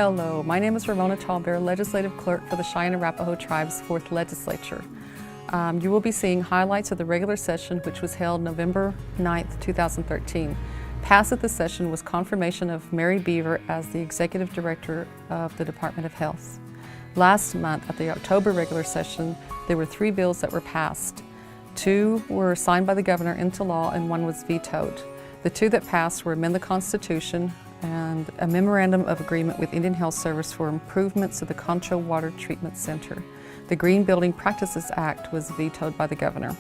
Hello, my name is Ramona Tallbear, Legislative Clerk for the Cheyenne and Arapaho Tribe's 4th Legislature. You will be seeing highlights of the regular session, which was held November 9th, 2013. Passed at the session was confirmation of Mary Beaver as the Executive Director of the Department of Health. Last month, at the October regular session, there were 3 bills that were passed. 2 were signed by the Governor into law and 1 was vetoed. The 2 that passed were amend the Constitution and a memorandum of agreement with Indian Health Service for improvements to the Concho Water Treatment Center. The Green Building Practices Act was vetoed by the Governor.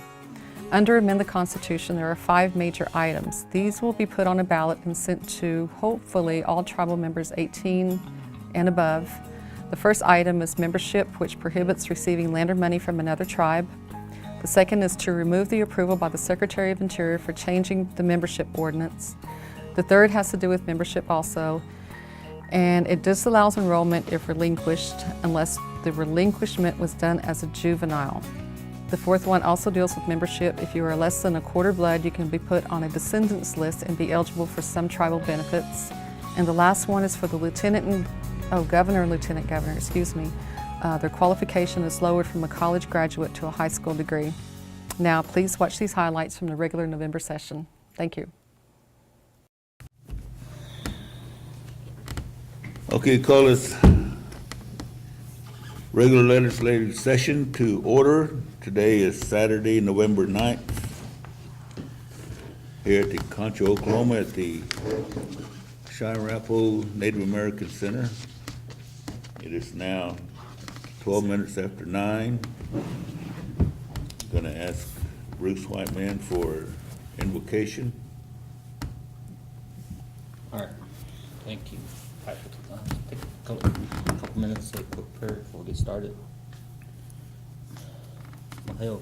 Under amend the Constitution, there are 5 major items. These will be put on a ballot and sent to, hopefully, all tribal members 18 and above. The first item is membership, which prohibits receiving land or money from another tribe. The second is to remove the approval by the Secretary of Interior for changing the membership ordinance. The third has to do with membership also, and it disallows enrollment if relinquished unless the relinquishment was done as a juvenile. The fourth one also deals with membership. If you are less than a quarter blood, you can be put on a descendants list and be eligible for some tribal benefits. And the last one is for the governor and lieutenant governor, their qualification is lowered from a college graduate to a high school degree. Now, please watch these highlights from the regular November session. Thank you. Okay, call this regular legislative session to order. Today is Saturday, November 9th, here at the Concho, Oklahoma, at the Cheyenne and Arapaho Native American Center. It is now 12 minutes after 9. I'm going to ask Bruce Whiteman for invocation. All right, thank you. All right, take a couple minutes to say a quick prayer before we get started. Mahel,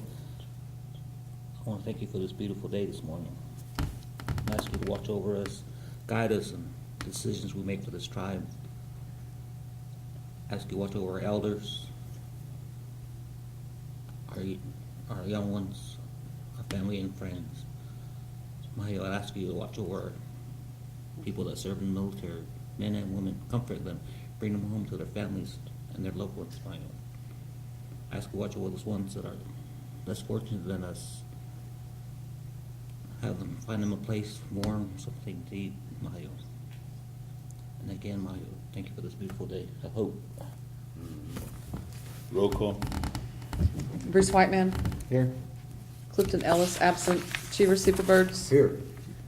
I want to thank you for this beautiful day this morning. I ask you to watch over us, guide us in the decisions we make for this tribe. I ask you to watch over our elders, our young ones, our family and friends. Mahel, I ask you to watch over people that serve in the military, men and women, comfort them, bring them home to their families and their loved ones. Mahel, I ask you to watch over those ones that are less fortunate than us. Find them a place warm, something to eat, Mahel. And again, Mahel, thank you for this beautiful day of hope. Roll call. Bruce Whiteman. Here. Clifton Ellis, absent. Cheever Superbirds. Here.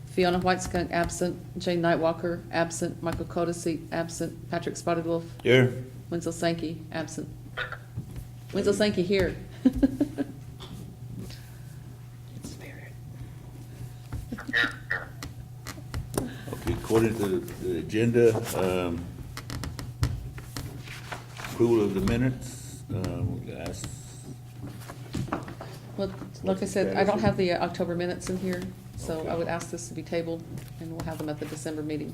Fiona Whiteskunk, absent. Jane Nightwalker, absent. Michael Codesy, absent. Patrick Spotted Wolf. Here. Winslow Sankey, absent. Winslow Sankey here. Spirit. Okay, according to the agenda, approval of the minutes, we'll ask. Well, like I said, I don't have the October minutes in here, so Okay. I would ask this to be tabled, and we'll have them at the December meeting.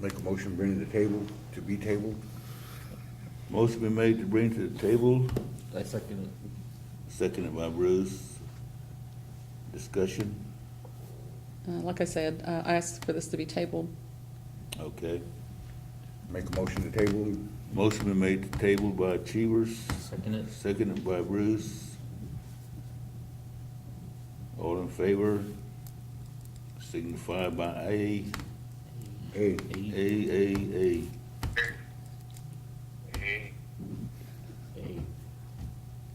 Make a motion, bring to the table, to be tabled. Motion been made to bring to the table, I second it. seconded by Bruce. Discussion, Like I said, I asked for this to be tabled. okay. Make a motion to table. Motion been made to table by Cheevers, Second it. seconded by Bruce. All in favor, signify by A. A. A.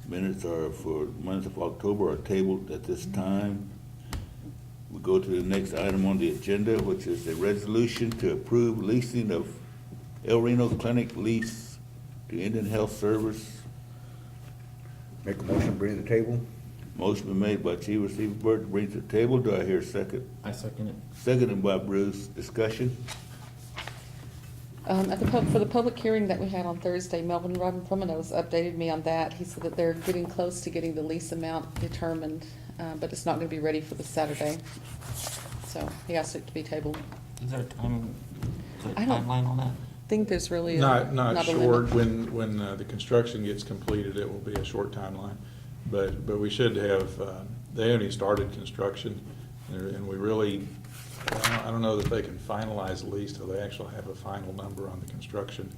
Minutes are for month of October are tabled at this time. We go to the next item on the agenda, which is a resolution to approve leasing of El Reno Clinic lease to Indian Health Service. Make a motion, bring to the table. Motion been made by Chief Seaver to bring to the table. Do I hear a second? I second it. Seconded by Bruce. Discussion? For the public hearing that we had on Thursday, Melvin Robin-Plumino's updated me on that. He said that they're getting close to getting the lease amount determined, but it's not going to be ready for this Saturday. So he asked it to be tabled. Is there a I don't- timeline on that? I think there's really Not a short. limit. When the construction gets completed, it will be a short timeline. But we should have, they only started construction, and we really I don't know that they can finalize the lease till they actually have a final number on the construction,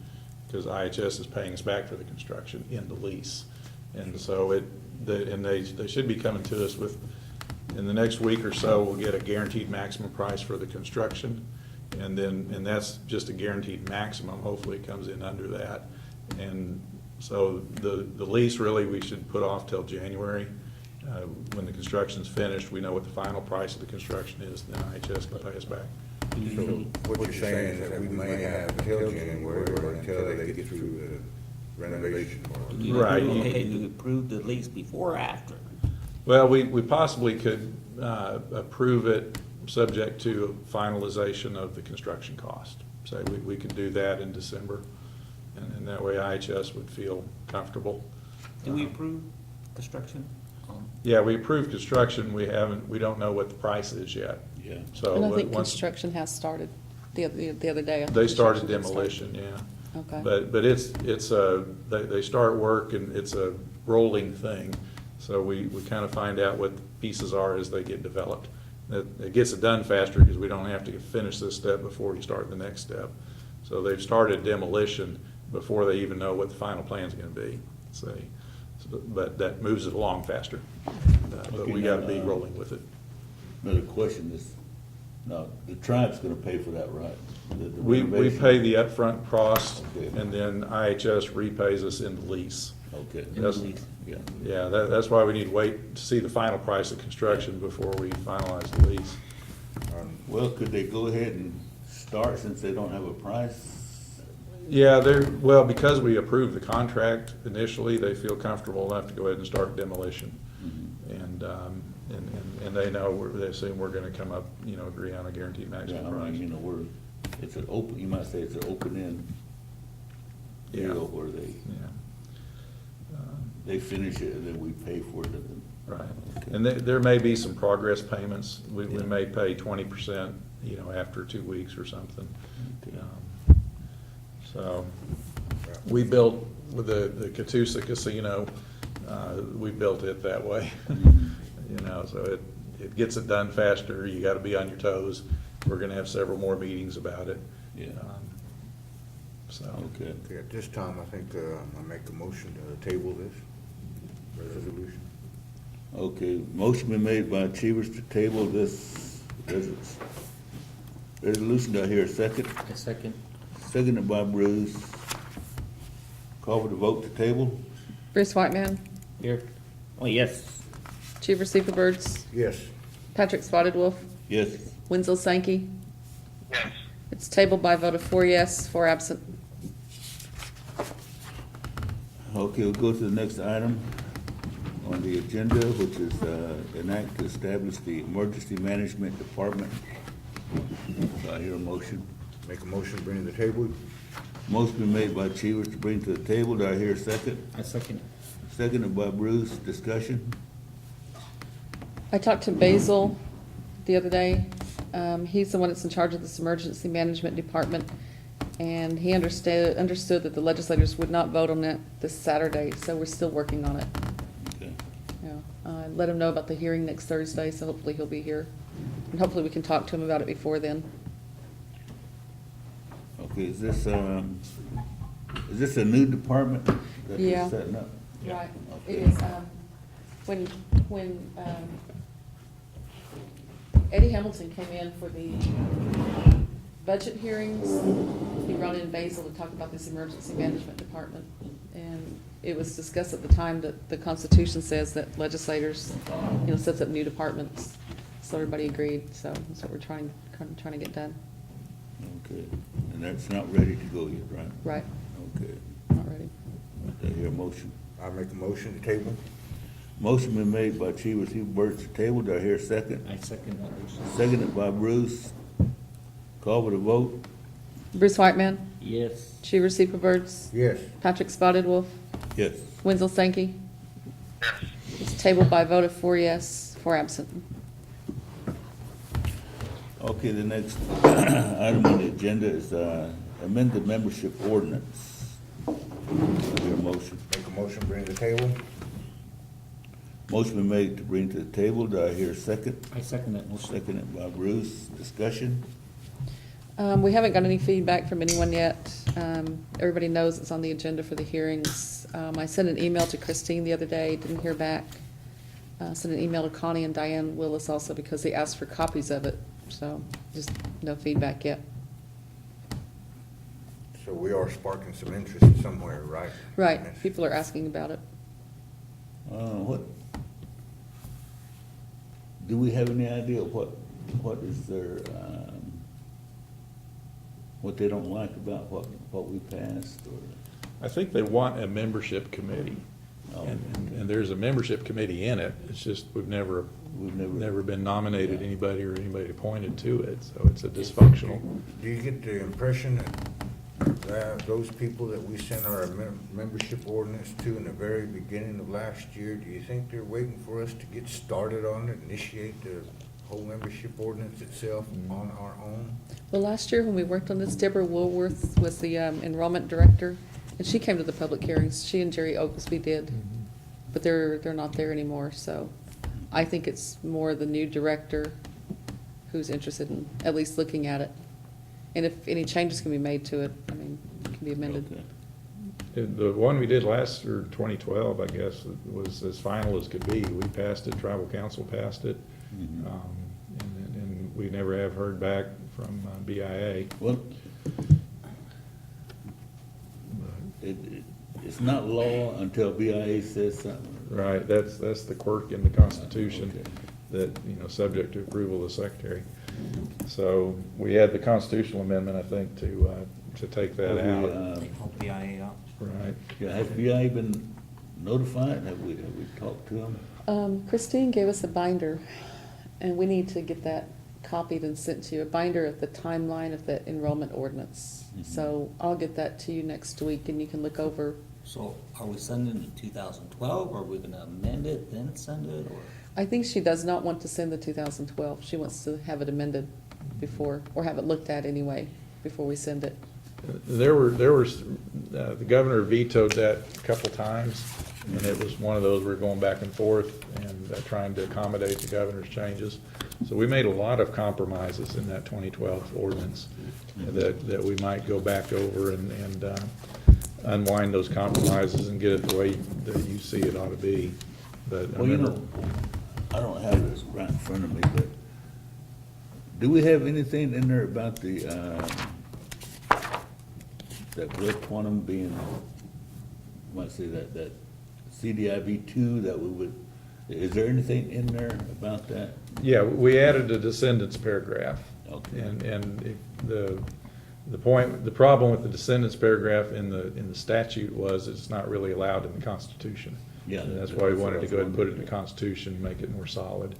because IHS is paying us back for the construction in the lease. And so they should be coming to us with, in the next week or so, we'll get a guaranteed maximum price for the construction. And that's just a guaranteed maximum. Hopefully it comes in under that. And so the lease really we should put off till January. When the construction's finished, we know what the final price of the construction is, then IHS can pay us back. So what you're saying is that we may have until January or until they get through the renovation part. Right. Okay, you approve the lease before or after? Well, we possibly could approve it subject to finalization of the construction cost. So we could do that in December, and that way IHS would feel comfortable. Do we approve construction? Yeah, we approved construction, we don't know what the price is yet. Yeah. So And I think once construction has started the other day. they started Construction had demolition, yeah. Okay. But they start work and it's a rolling thing, so we kind of find out what the pieces are as they get developed. It gets it done faster because we don't have to finish this step before you start the next step. So they've started demolition before they even know what the final plan's gonna be, but that moves it along faster. But we gotta be rolling with it. Another question is, now, the tribe's gonna pay for that, right? The We renovation? pay the upfront cost, Okay. and then IHS repays us in the lease. Okay. In the That's- lease. Yeah. Yeah, that's why we need to wait to see the final price of construction before we finalize the lease. Well, could they go ahead and start since they don't have a price? Yeah, because we approved the contract initially, they feel comfortable enough to go ahead and start demolition. And they know, they assume we're gonna come up, agree on a guaranteed Yeah, maximum I price. mean, it's an open, you might say it's an open-end Yeah. deal where they Yeah. they finish it and then we pay for it. Right, Okay. and there may be some progress payments, we Yeah. may pay 20%, after 2 weeks or something. Okay. So, we built, with the Catoosa Casino, we built it that way. So it gets it done faster, you gotta be on your toes, we're gonna have several more meetings about it. Yeah. So, Okay. Okay, at this time, I think I make a motion to table this resolution. Okay, motion been made by Chivers to table this resolution. Do I hear a second? A second. Seconded by Bruce. Call for the vote to table? Bruce Whiteman, Here. Oh, yes. Cheever Birds, Yes. Patrick Spotted Wolf, Yes. Winslow Sankey. Yes. It's tabled by a vote of 4 yes, 4 absent. Okay, we'll go to the next item on the agenda, which is enact to establish the Emergency Management Department. Do I hear a motion? Make a motion, bring to the table. Motion been made by Chivers to bring to the table. Do I hear a second? I second. Seconded by Bruce. Discussion? I talked to Basil the other day. He's the one that's in charge of this emergency management department. And he understood that the legislators would not vote on it this Saturday, so we're still working on it. Okay. Yeah, I let him know about the hearing next Thursday, so hopefully he'll be here. And hopefully we can talk to him about it before then. Okay, is this a new department that Yeah. you're setting up? Right, it Okay. is, when Eddie Hamilton came in for the budget hearings, he brought in Basil to talk about this emergency management department. And it was discussed at the time that the Constitution says that legislators, sets up new departments. So everybody agreed, so that's what we're trying to get done. Okay, and that's not ready to go yet, right? Right, Okay, not ready. do I hear a motion? I make a motion to table. Motion been made by Chivers Birds to table. Do I hear a second? I second that motion. Seconded by Bruce. Call for the vote? Bruce Whiteman, Yes. Cheever Birds, Yes. Patrick Spotted Wolf, Yes. Winslow Sankey. Yes. It's tabled by a vote of 4 yes, 4 absent. Okay, the next item on the agenda is amend the membership ordinance. Do I hear a motion? Make a motion, bring to the table. Motion been made to bring to the table. Do I hear a second? I second that motion. Seconded by Bruce. Discussion? We haven't got any feedback from anyone yet. Everybody knows it's on the agenda for the hearings. I sent an email to Christine the other day, didn't hear back. Sent an email to Connie and Diane Willis also because they asked for copies of it, so just no feedback yet. So we are sparking some interest somewhere, right? Right, people are asking about it. What, do we have any idea what is their, what they don't like about what we passed, or? I think they want a membership committee, Oh, and there's a membership committee in it. It's just we've never been nominated anybody or anybody appointed to it, so it's a dysfunctional. Do you get the impression that those people that we sent our membership ordinance to in the very beginning of last year, do you think they're waiting for us to get started on it, initiate the whole membership ordinance itself on our own? Well, last year when we worked on this, Deborah Woolworth was the enrollment director, and she came to the public hearings. She and Jerry Oglesby did, but they're not there anymore, so I think it's more the new director who's interested in at least looking at it. And if any changes can be made to it, I mean, it can be amended. Okay. The one we did last, or 2012, I guess, was as final as could be. We passed it, tribal council passed it, and we never have heard back from BIA. Well, it's not law until BIA says something. Right, that's the quirk in the Constitution, Okay. that, subject to approval of the Secretary. So we had the constitutional amendment, I think, to take that Have we, out. Take all BIA out. Right. Yeah, has BIA been notified? Have we talked to them? Christine gave us a binder, and we need to get that copied and sent to you, a binder of the timeline of the enrollment ordinance. So I'll get that to you next week, and you can look over. So are we sending the 2012, or are we gonna amend it, then send it, or? I think she does not want to send the 2012. She wants to have it amended before, or have it looked at anyway, before we send it. The governor vetoed that a couple times, and it was one of those, we were going back and forth and trying to accommodate the governor's changes. So we made a lot of compromises in that 2012 ordinance that we might go back over and unwind those compromises and get it the way that you see it ought to be. But I Well, remember, I don't have this right in front of me, but do we have anything in there about the, that blood quantum being, I might say that CDIV2 that we would, is there anything in there about that? yeah, we added a descendants paragraph. Okay. And the problem with the descendants paragraph in the statute was it's not really allowed in the Constitution. Yeah, And that's why we that's what wanted I to was go ahead and put it in wondering. the Constitution, make it more solid.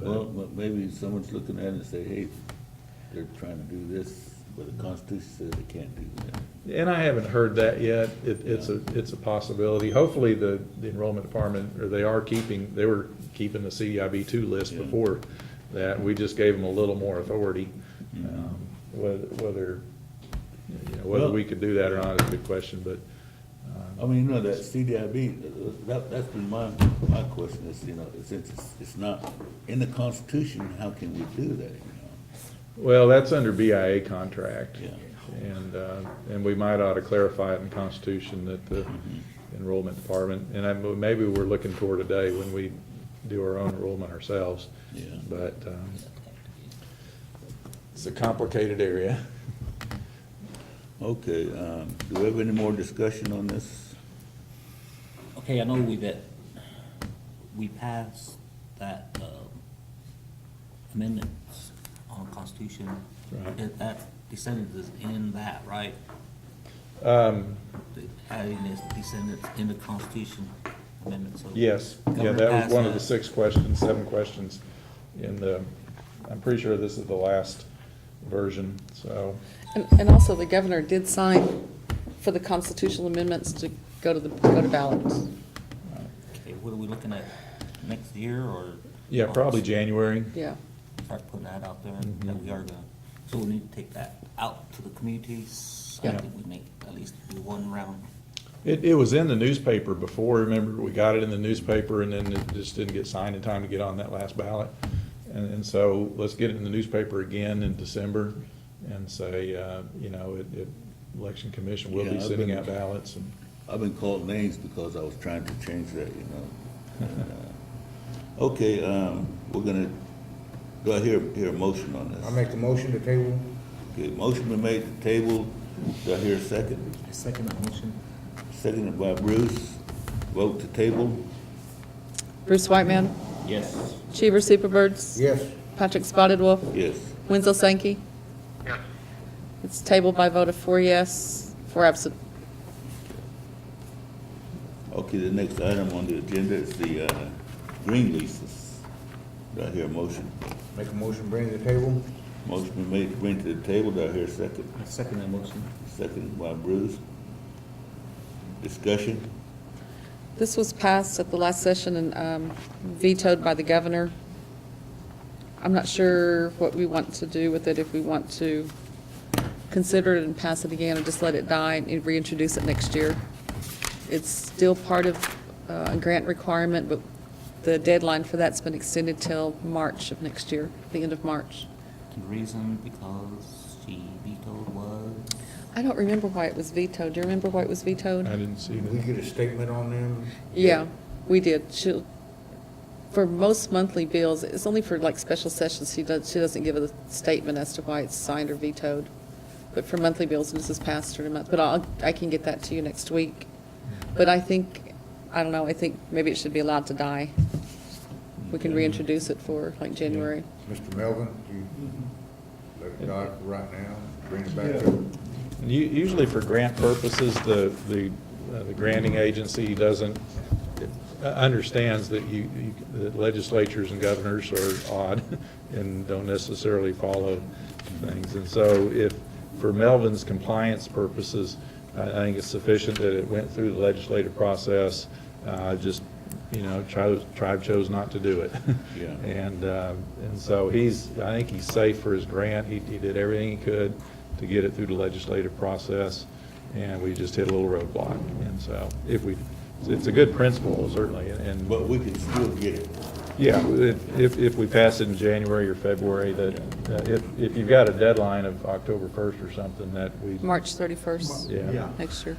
Well, but maybe someone's looking at it and say, hey, they're trying to do this, but the Constitution says they can't do that. And I haven't heard that yet. It's a possibility. Hopefully the enrollment department, or they were keeping the CDIB2 list Yeah. before that. We just gave them a little more authority. Whether Well- we could do that or not is a good question, but. I mean, that CDIB, that's been my question is, since it's not in the Constitution, how can we do that, Well, that's under BIA contract. Yeah. And we might ought to clarify it in the Constitution that the enrollment department, and maybe we're looking toward a day when we do our own enrollment ourselves. Yeah. But it's a complicated area. Okay, do we have any more discussion on this? Okay, I know we passed that amendments on the Constitution. Right. That descendants is in that, right? Adding this descendants in the Constitution amendment, so. Yes, yeah, Governor that was passed one of the that. 7 questions I'm pretty sure this is the last version, so. And also, the governor did sign for the constitutional amendments to go to ballot. Okay, what are we looking at, next year, or? Yeah, probably January. Yeah. Start putting that out there, Mm-hmm. that we are gonna, so we need to take that out to the communities. I Yeah. think we make at least do one round. It was in the newspaper before, remember, we got it in the newspaper and then it just didn't get signed in time to get on that last ballot. And so let's get it in the newspaper again in December and say, you know, Election Commission will Yeah, be I've sending been- out ballots and. I've been called names because I was trying to change that, you know. And, okay, we're gonna, do I hear a motion on this? I make a motion to table. Okay, motion been made to table, do I hear a second? I second that motion. Seconded by Bruce, vote to table, Bruce Whiteman, Yes. Cheever Superbirds, Yes. Patrick Spotted Wolf, yes. Winslow Sankey. yes, It's tabled by vote of 4 yes, 4 absent. Okay, the next item on the agenda is the, green leases. Do I hear a motion? Make a motion, bring to the table. Motion been made to bring to the table, do I hear a second? I second that motion. Seconded by Bruce. Discussion? This was passed at the last session and vetoed by the governor. I'm not sure what we want to do with it, if we want to consider it and pass it again or just let it die and reintroduce it next year. It's still part of a grant requirement, but the deadline for that's been extended till March of next year, the end of March. The reason because she vetoed was, I don't remember why it was vetoed. Do you remember why it was vetoed? I didn't see Did we that. get a statement on them? Yeah, we did. For most monthly bills, it's only for like special sessions, she doesn't give a statement as to why it's signed or vetoed. But for monthly bills, this is passed through a month, but I can get that to you next week. But I think, I don't know, I think maybe it should be allowed to die. We can reintroduce it for like January. Mr. Melvin, do you let it die for right now, bring it back to? Usually for grant purposes, the granting agency doesn't, understands that that legislatures and governors are odd and don't necessarily follow things. And so if, for Melvin's compliance purposes, I think it's sufficient that it went through the legislative process, just, you know, tribe chose not to do it. Yeah. And so I think he's safe for his grant. He did everything he could to get it through the legislative process, and we just hit a little roadblock. And so it's a good principle, certainly, and, But we can still get it. yeah, if we pass it in January or February, that, if you've got a deadline of October 1st or something, that we, March 31st yeah. next year.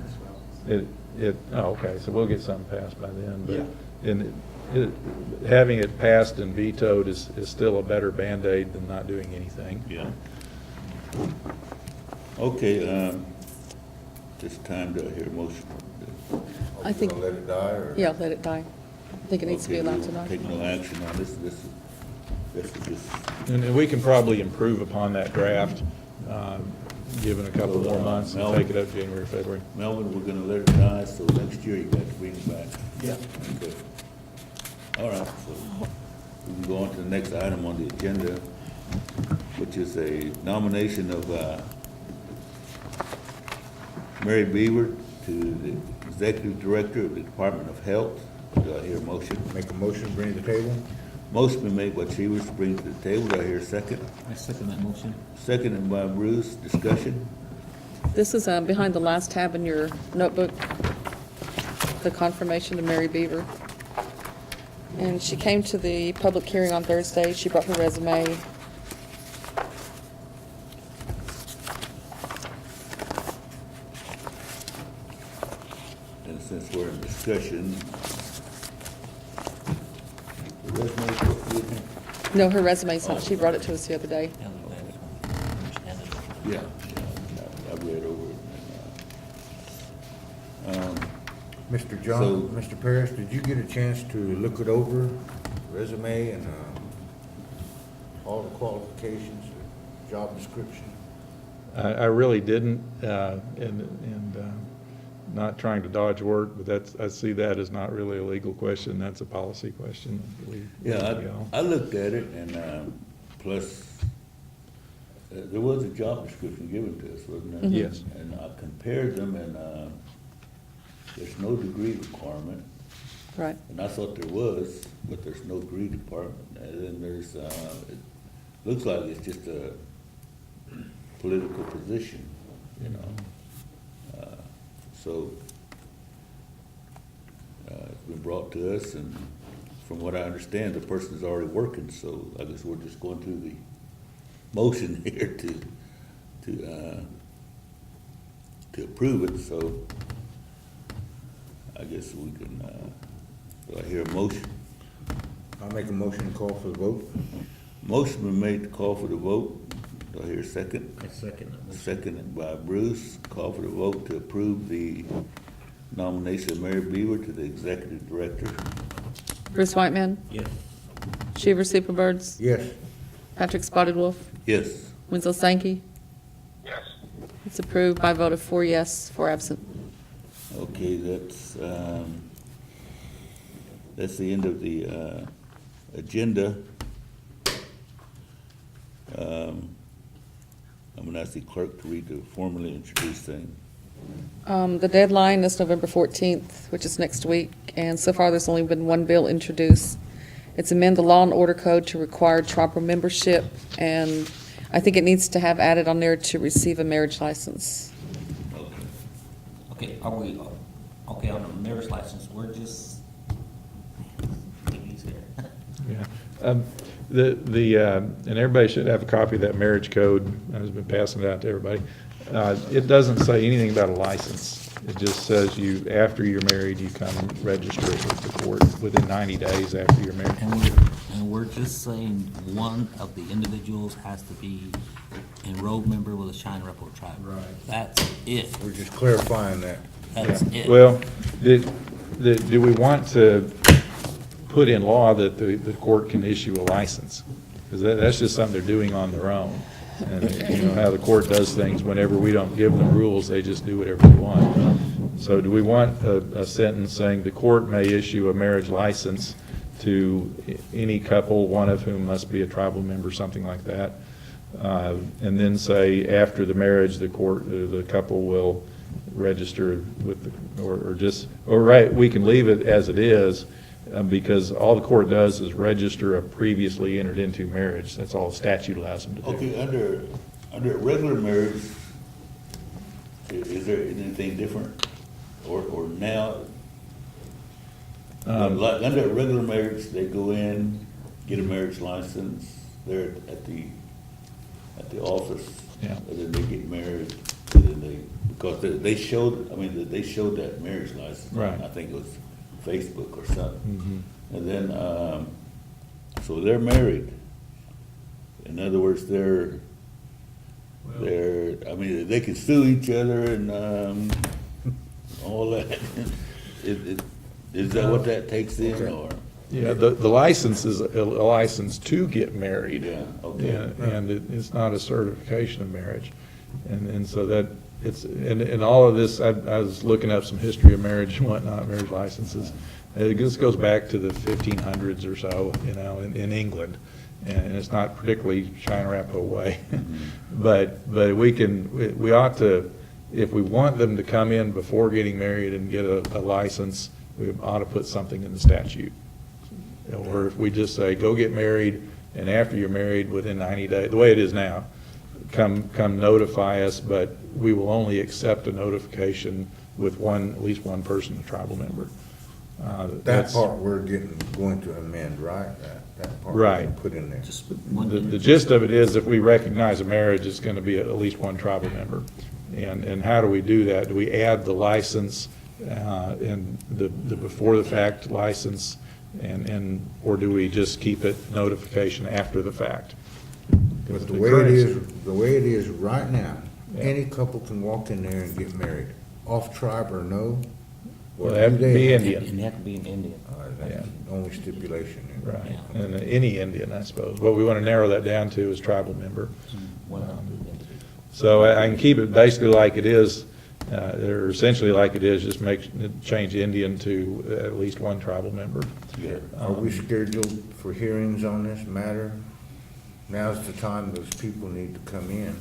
Okay, so we'll get something passed by then, but, and having it passed and vetoed is still a better Band-Aid than not doing anything. Yeah. Okay, this time do I hear a motion? I think, Let it die, or? yeah, let it die. I think it needs to be Okay, allowed to we'll die. take no action on this is just, And we can probably improve upon that draft, given a couple more months and take it up January, February. Melvin, we're gonna let it die, so next year you got to bring it back. Yeah. Okay. All right, so we can go on to the next item on the agenda, which is a nomination of Mary Beaver to the Executive Director of the Department of Health. Do I hear a motion? Make a motion, bring to the table. Motion been made by Chevers to bring to the table. Do I hear a second? I second that motion. Seconded by Bruce. Discussion? This is behind the last tab in your notebook, the confirmation of Mary Beaver. And she came to the public hearing on Thursday. She brought her resume. And since we're in discussion, the resume is good here? No, her resume's not. She brought it to us the other day. Yeah, I read over it. Mr. John, So- Mr. Parrish, did you get a chance to look it over, resume and all the qualifications, the job description? I really didn't, not trying to dodge work, but I see that as not really a legal question, that's a policy question. Yeah, I looked at it, and plus, there was a job description given to us, wasn't there? Yes. And I compared them, and there's no degree requirement, Right. and I thought there was, but there's no degree requirement. And then there's, it looks like it's just a political position, you know? So, been brought to us, and from what I understand, the person is already working, so I guess we're just going through the motion here to approve it, so I guess we can, do I hear a motion? I'll make a motion to call for the vote. Motion been made to call for the vote. Do I hear a second? I second that motion. Seconded by Bruce. Call for the vote to approve the nomination of Mary Beaver to the executive director. Bruce Whiteman, Yes. Shiver Superbirds, Yes. Patrick Spotted Wolf, Yes. Winslow Sankey. Yes. It's approved by a vote of 4 yes, 4 absent. Okay, that's the end of the agenda. I'm gonna ask the clerk to read the formally introduced thing. The deadline is November 14th, which is next week, and so far there's only been one bill introduced. It's amend the Law and Order Code to require tribal membership, and I think it needs to have added on there to receive a marriage license. Okay, are we, okay, on the marriage license, we're just, he's here. Yeah. And everybody should have a copy of that marriage code. I've been passing it out to everybody. It doesn't say anything about a license. It just says you, after you're married, you come register it with the court within 90 days after you're married. And we're just saying one of the individuals has to be enrolled member with the Cheyenne and Arapaho tribe. Right. That's it. We're just clarifying that. That's it. Well, do we want to put in law that the court can issue a license? Because that's just something they're doing on their own. And you know how the court does things, whenever we don't give them rules, they just do whatever they want. So do we want a sentence saying the court may issue a marriage license to any couple, one of whom must be a tribal member, something like that? And then say after the marriage, the couple will register with the, we can leave it as it is, because all the court does is register a previously entered into marriage. That's all the statute allows them to do. Okay, under a regular marriage, is there anything different? Or now, like, under a regular marriage, they go in, get a marriage license, they're at the office, Yeah. and then they get married, and then because they showed that marriage license. Right. I think it was Facebook or something. Mhm. And then, so they're married. In other words, they can sue each other and, all that. Is that what that takes in, or? Yeah, the license is a license to get married. Yeah, okay. Yeah, and it's not a certification of marriage. And so that, and all of this, I was looking up some history of marriage and whatnot, marriage licenses. This goes back to the 1500s or so, in England. And it's not particularly Cheyenne and Arapaho way. But we ought to, if we want them to come in before getting married and get a license, we ought to put something in the statute. Or if we just say, go get married, and after you're married, within 90 days, the way it is now, come notify us, but we will only accept a notification with at least one person, a tribal member. That part we're going to amend, right? That part we're Right. gonna put in there. Just one. The gist of it is, if we recognize a marriage, it's going to be at least one tribal member. And how do we do that? Do we add the license and the before the fact license, or do we just keep it notification after the fact? But the way it is right now, any couple can walk in there and get married, off tribe or no. Well, they have to be Indian. And they have to be an Indian. That's Yeah. the only stipulation there. Right, Yeah. and any Indian, I suppose. What we want to narrow that down to is tribal member. One of them is Indian. So I can keep it basically like it is, or essentially like it is, just change Indian to at least one tribal member. Yeah. Are we scheduled for hearings on this matter? Now's the time those people need to come in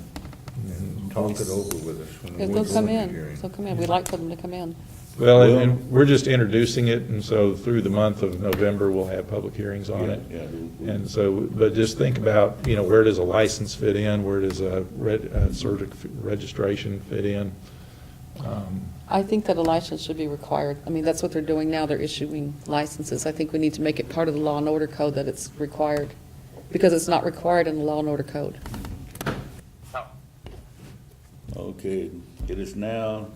and talk it over with us. when If we they'll go come into in, hearing. they'll come in. We'd like for them to come in. Well, and we're just introducing it, and so through the month of November, we'll have public hearings on it. Yeah. And so, but just think about, where does a license fit in? Where does a registration fit in? I think that a license should be required. I mean, that's what they're doing now. They're issuing licenses. I think we need to make it part of the law and order code that it's required, because it's not required in the law and order code. No. Okay, it is now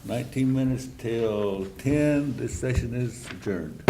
19 minutes till 10. This session is adjourned.